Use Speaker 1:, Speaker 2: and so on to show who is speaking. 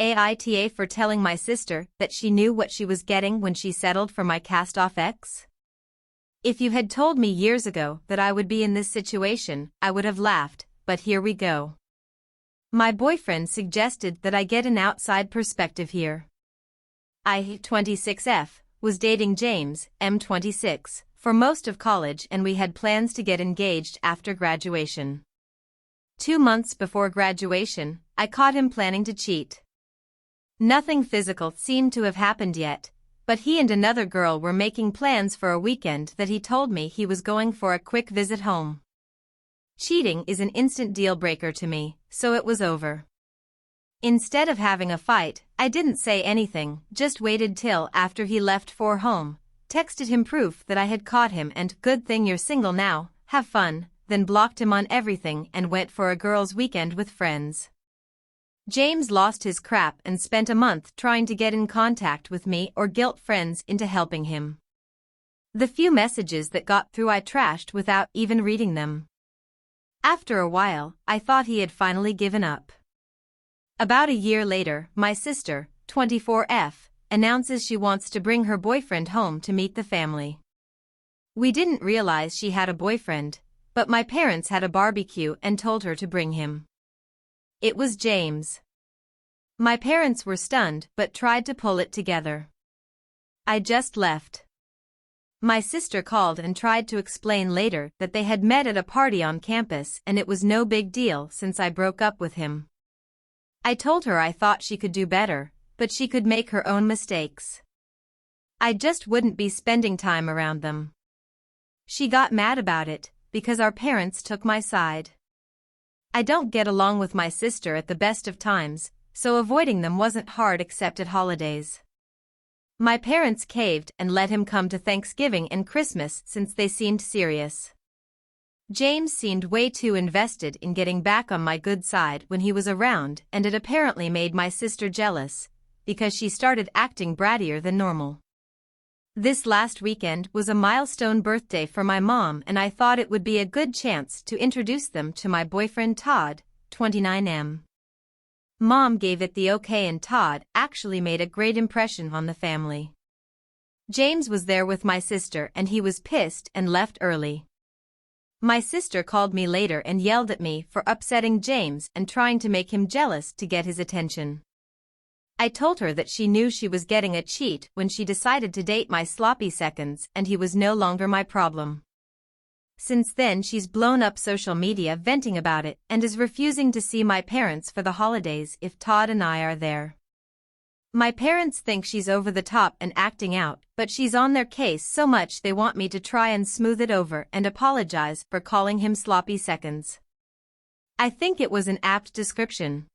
Speaker 1: AITA for telling my sister that she knew what she was getting when she settled for my cast-off ex? If you had told me years ago that I would be in this situation, I would have laughed, but here we go. My boyfriend suggested that I get an outside perspective here. I, 26F, was dating James, M26, for most of college, and we had plans to get engaged after graduation. 2 months before graduation, I caught him planning to cheat. Nothing physical seemed to have happened yet, but he and another girl were making plans for a weekend that he told me he was going for a quick visit home. Cheating is an instant deal breaker to me, so it was over. Instead of having a fight, I didn't say anything, just waited till after he left for home, texted him proof that I had caught him and "good thing you're single now, have fun," then blocked him on everything and went for a girls' weekend with friends. James lost his crap and spent a month trying to get in contact with me or guilt friends into helping him. The few messages that got through I trashed without even reading them. After a while, I thought he had finally given up. About a year later, my sister, 24F, announces she wants to bring her boyfriend home to meet the family. We didn't realize she had a boyfriend, but my parents had a barbecue and told her to bring him. It was James. My parents were stunned but tried to pull it together. I just left. My sister called and tried to explain later that they had met at a party on campus and it was no big deal since I broke up with him. I told her I thought she could do better, but she could make her own mistakes. I just wouldn't be spending time around them. She got mad about it, because our parents took my side. I don't get along with my sister at the best of times, so avoiding them wasn't hard except at holidays. My parents caved and let him come to Thanksgiving and Christmas since they seemed serious. James seemed way too invested in getting back on my good side when he was around, and it apparently made my sister jealous, because she started acting brattier than normal. This last weekend was a milestone birthday for my mom, and I thought it would be a good chance to introduce them to my boyfriend Todd, 29M. Mom gave it the okay and Todd actually made a great impression on the family. James was there with my sister and he was pissed and left early. My sister called me later and yelled at me for upsetting James and trying to make him jealous to get his attention. I told her that she knew she was getting a cheat when she decided to date my sloppy seconds and he was no longer my problem. Since then she's blown up social media venting about it and is refusing to see my parents for the holidays if Todd and I are there. My parents think she's over the top and acting out, but she's on their case so much they want me to try and smooth it over and apologize for calling him sloppy seconds. I think it was an apt description.